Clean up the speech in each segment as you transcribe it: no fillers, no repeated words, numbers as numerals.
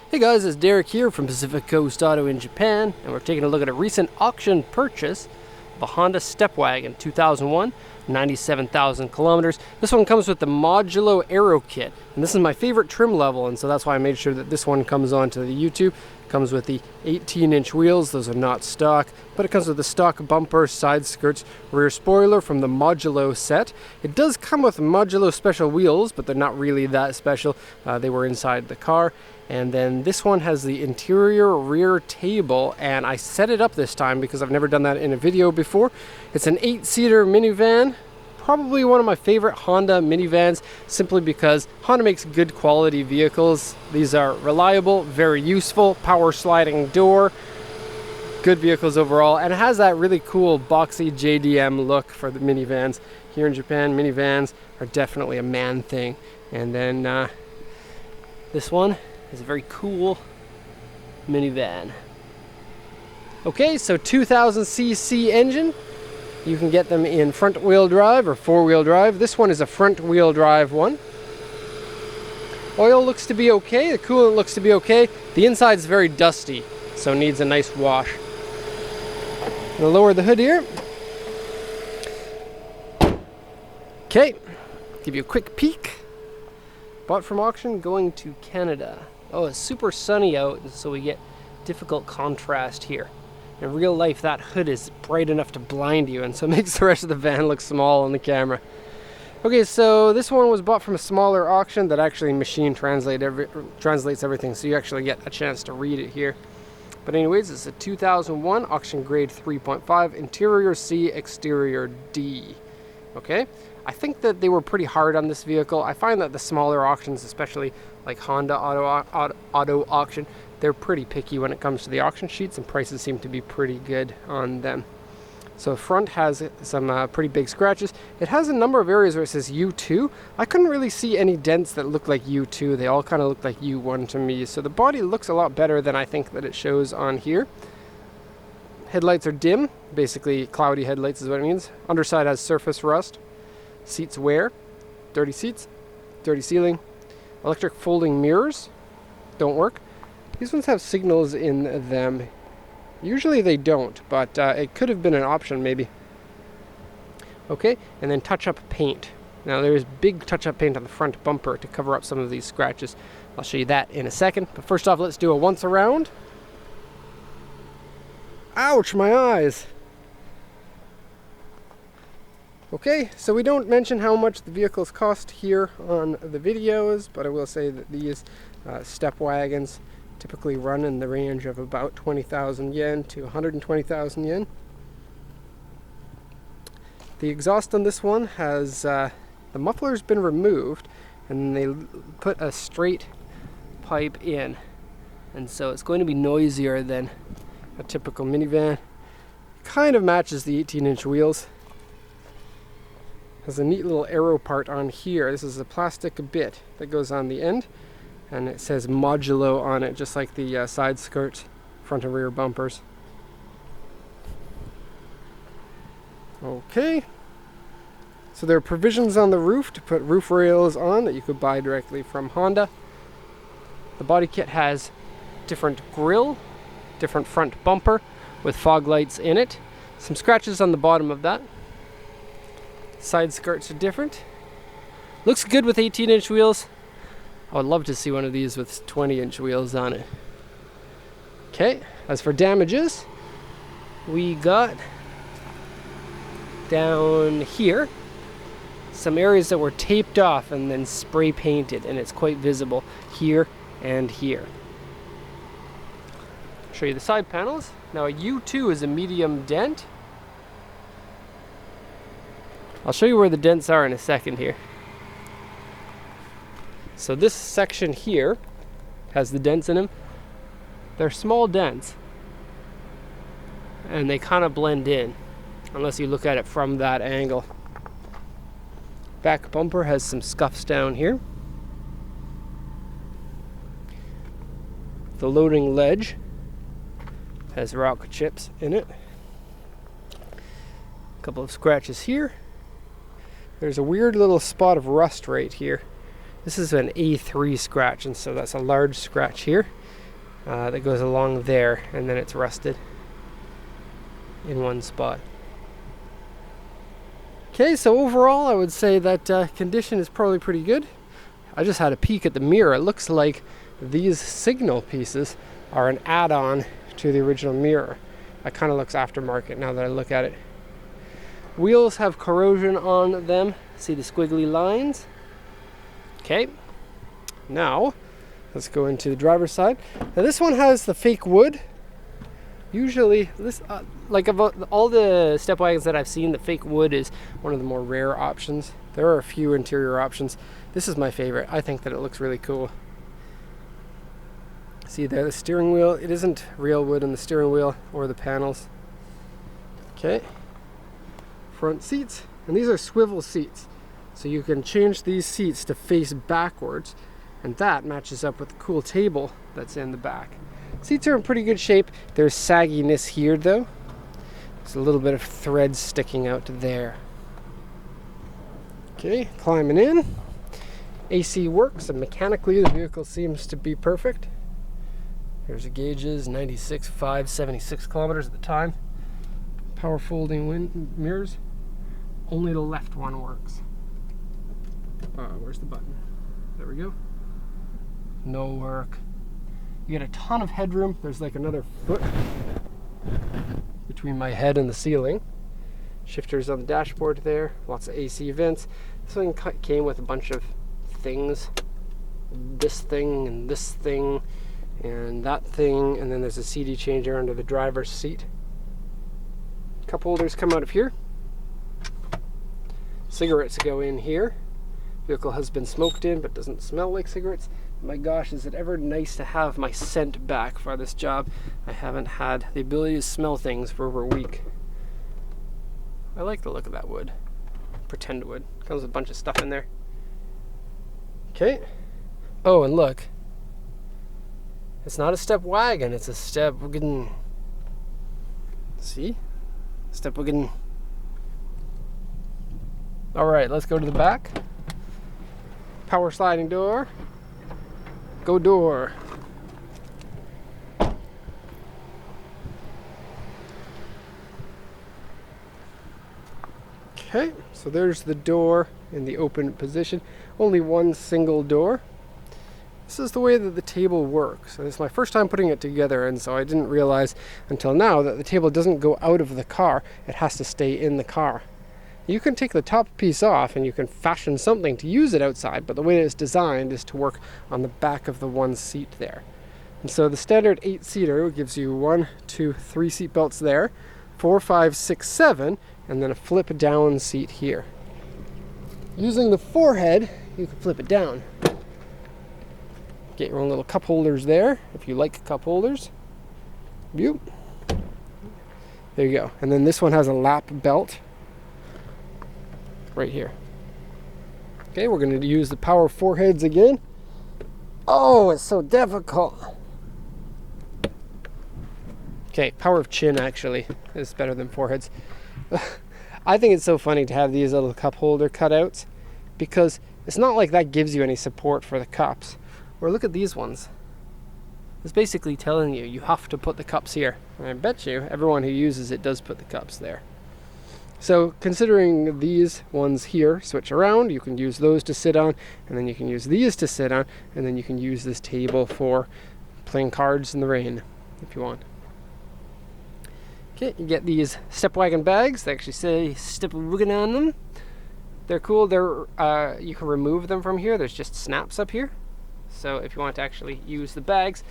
Hey guys, it's Derek here from Pacific Coast Auto in Japan, and we're taking a look at a recent auction purchase of a Honda Stepwagon 2001, 97,000 kilometers. This one comes with the Modulo Aero Kit, and this is my favorite trim level, and so that's why I made sure that this one comes onto the YouTube. It comes with the 18-inch wheels, those are not stock, but it comes with the stock bumper, side skirts, rear spoiler from the Modulo set. It does come with Modulo special wheels, but they're not really that special. They were inside the car. And then this one has the interior rear table, and I set it up this time because I've never done that in a video before. It's an 8-seater minivan, probably one of my favorite Honda minivans, simply because Honda makes good quality vehicles. These are reliable, very useful, power sliding door, good vehicles overall, and it has that really cool boxy JDM look for the minivans. Here in Japan, minivans are definitely a man thing. And then this one is a very cool minivan. Okay, so 2000cc engine. You can get them in front wheel drive or four wheel drive. This one is a front wheel drive one. Oil looks to be okay, the coolant looks to be okay. The inside's very dusty, so needs a nice wash. I'm gonna lower the hood here. Okay, give you a quick peek. Bought from auction, going to Canada. Oh, it's super sunny out, so we get difficult contrast here. In real life, that hood is bright enough to blind you, and so it makes the rest of the van look small on the camera. Okay, so this one was bought from a smaller auction that actually machine translates everything, so you actually get a chance to read it here. But anyways, it's a 2001 auction grade 3.5, interior C, exterior D. Okay, I think that they were pretty hard on this vehicle. I find that the smaller auctions, especially like Honda Auto Auction, they're pretty picky when it comes to the auction sheets, and prices seem to be pretty good on them. So front has some pretty big scratches. It has a number of areas where it says U2. I couldn't really see any dents that look like U2. They all kind of look like U1 to me. So the body looks a lot better than I think that it shows on here. Headlights are dim. Basically cloudy headlights is what it means. Underside has surface rust. Seats wear. Dirty seats. Dirty ceiling. Electric folding mirrors don't work. These ones have signals in them. Usually they don't, but it could have been an option maybe. Okay, and then touch-up paint. Now there's big touch-up paint on the front bumper to cover up some of these scratches. I'll show you that in a second. But first off, let's do a once around. Ouch, my eyes. Okay, so we don't mention how much the vehicles cost here on the videos, but I will say that these Stepwagons typically run in the range of about 20,000 yen to 120,000 yen. The exhaust on this one has, the muffler's been removed, and they put a straight pipe in, and so it's going to be noisier than a typical minivan. Kind of matches the 18-inch wheels. Has a neat little arrow part on here. This is a plastic bit that goes on the end, and it says Modulo on it, just like the side skirts, front and rear bumpers. Okay, so there are provisions on the roof to put roof rails on that you could buy directly from Honda. The body kit has different grille, different front bumper with fog lights in it, some scratches on the bottom of that. Side skirts are different. Looks good with 18-inch wheels. I would love to see one of these with 20-inch wheels on it. Okay, as for damages, we got down here some areas that were taped off and then spray painted, and it's quite visible here and here. I'll show you the side panels. Now a U2 is a medium dent. I'll show you where the dents are in a second here. So this section here has the dents in them. They're small dents, and they kind of blend in unless you look at it from that angle. Back bumper has some scuffs down here. The loading ledge has rock chips in it. A couple of scratches here. There's a weird little spot of rust right here. This is an A3 scratch, and so that's a large scratch here that goes along there, and then it's rusted in one spot. Okay, so overall I would say that condition is probably pretty good. I just had a peek at the mirror. It looks like these signal pieces are an add-on to the original mirror. It kind of looks aftermarket now that I look at it. Wheels have corrosion on them. See the squiggly lines? Okay, now let's go into the driver's side. Now this one has the fake wood. Usually, this like about all the Stepwagons that I've seen, the fake wood is one of the more rare options. There are a few interior options. This is my favorite. I think that it looks really cool. See there, the steering wheel. It isn't real wood in the steering wheel or the panels. Okay, front seats, and these are swivel seats. So you can change these seats to face backwards, and that matches up with the cool table that's in the back. Seats are in pretty good shape. There's sagginess here though. There's a little bit of thread sticking out there. Okay, climbing in. AC works, and mechanically the vehicle seems to be perfect. There's the gauges, 96.5, 76 kilometers at the time. Power folding mirrors. Only the left one works. Where's the button? There we go. No work. You get a ton of headroom. There's like another foot between my head and the ceiling. Shifters on the dashboard there. Lots of AC vents. This one came with a bunch of things. This thing and this thing and that thing. And then there's a CD changer under the driver's seat. Cup holders come out of here. Cigarettes go in here. Vehicle has been smoked in but doesn't smell like cigarettes. My gosh, is it ever nice to have my scent back for this job. I haven't had the ability to smell things for over a week. I like the look of that wood. Pretend wood. Comes with a bunch of stuff in there. Okay. Oh, and look. It's not a Stepwagon, it's a Stepwagon. See? Stepwagon. Alright, let's go to the back. Power sliding door. Go door. Okay, so there's the door in the open position. Only one single door. This is the way that the table works. And it's my first time putting it together, and so I didn't realize until now that the table doesn't go out of the car. It has to stay in the car. You can take the top piece off and you can fashion something to use it outside, but the way it's designed is to work on the back of the one seat there. And so the standard 8-seater gives you 1, 2, 3 seat belts there, 4, 5, 6, 7, and then a flip down seat here. Using the forehead, you can flip it down. Get your own little cup holders there, if you like cup holders. There you go. And then this one has a lap belt right here. Okay, we're going to use the power foreheads again. Oh, it's so difficult. Okay, power of chin actually is better than foreheads. I think it's so funny to have these little cup holder cutouts because it's not like that gives you any support for the cups. Or look at these ones. It's basically telling you you have to put the cups here. And I bet you everyone who uses it does put the cups there. So considering these ones here switch around, you can use those to sit on, and then you can use these to sit on, and then you can use this table for playing cards in the rain if you want. Okay, you get these Stepwagon bags. They actually say Stepwagon on them. They're cool. They're you can remove them from here. There's just snaps up here. So if you want to actually use the bags,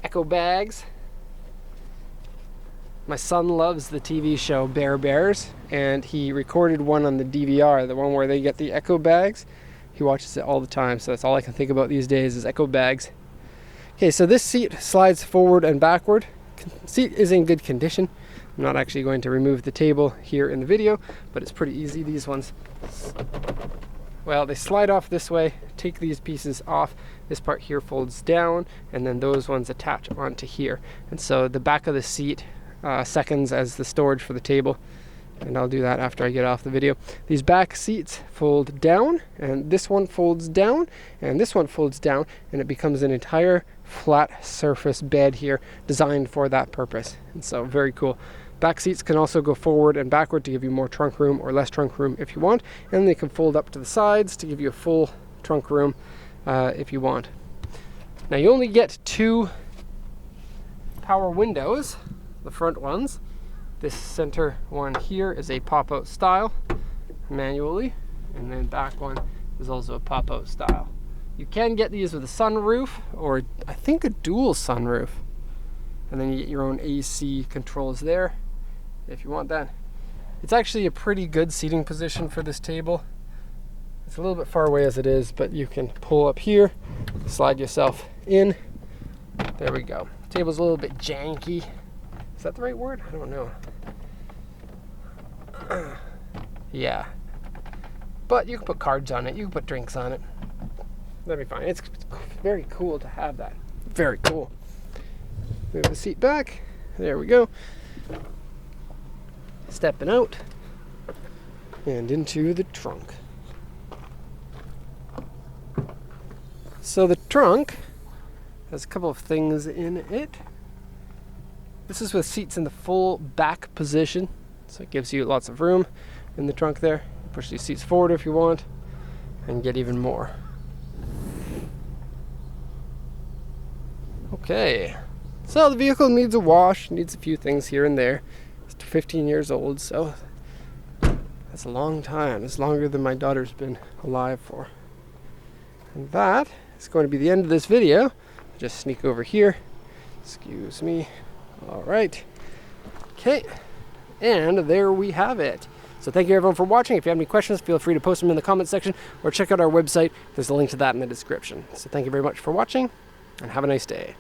Echo bags. My son loves the TV show Bear Bears, and he recorded one on the DVR, the one where they get the Echo bags. He watches it all the time, so that's all I can think about these days is Echo bags. Okay, so this seat slides forward and backward. Seat is in good condition. I'm not actually going to remove the table here in the video, but it's pretty easy. These ones, well, they slide off this way. Take these pieces off. This part here folds down, and then those ones attach onto here. And so the back of the seat seconds as the storage for the table. and I'll do that after I get off the video. These back seats fold down, and this one folds down, and this one folds down, and it becomes an entire flat surface bed here designed for that purpose. And so very cool. Back seats can also go forward and backward to give you more trunk room or less trunk room if you want, and they can fold up to the sides to give you a full trunk room if you want. Now you only get 2 power windows, the front ones. This center one here is a pop-out style manually, and then back one is also a pop-out style. You can get these with a sunroof, or I think a dual sunroof, and then you get your own AC controls there if you want that. It's actually a pretty good seating position for this table. It's a little bit far away as it is, but you can pull up here, slide yourself in. There we go. Table's a little bit janky. Is that the right word? I don't know. Yeah. But you can put cards on it. You can put drinks on it. That'd be fine. It's very cool to have that. Very cool. Move the seat back. There we go. Stepping out. And into the trunk. So the trunk has a couple of things in it. This is with seats in the full back position, so it gives you lots of room in the trunk there. Push these seats forward if you want, and get even more. Okay, so the vehicle needs a wash, needs a few things here and there. It's 15 years old, so that's a long time. It's longer than my daughter's been alive for. And that is going to be the end of this video. Just sneak over here. Excuse me. All right. Okay. And there we have it. So thank you everyone for watching. If you have any questions, feel free to post them in the comments section or check out our website. There's a link to that in the description. So thank you very much for watching and have a nice day.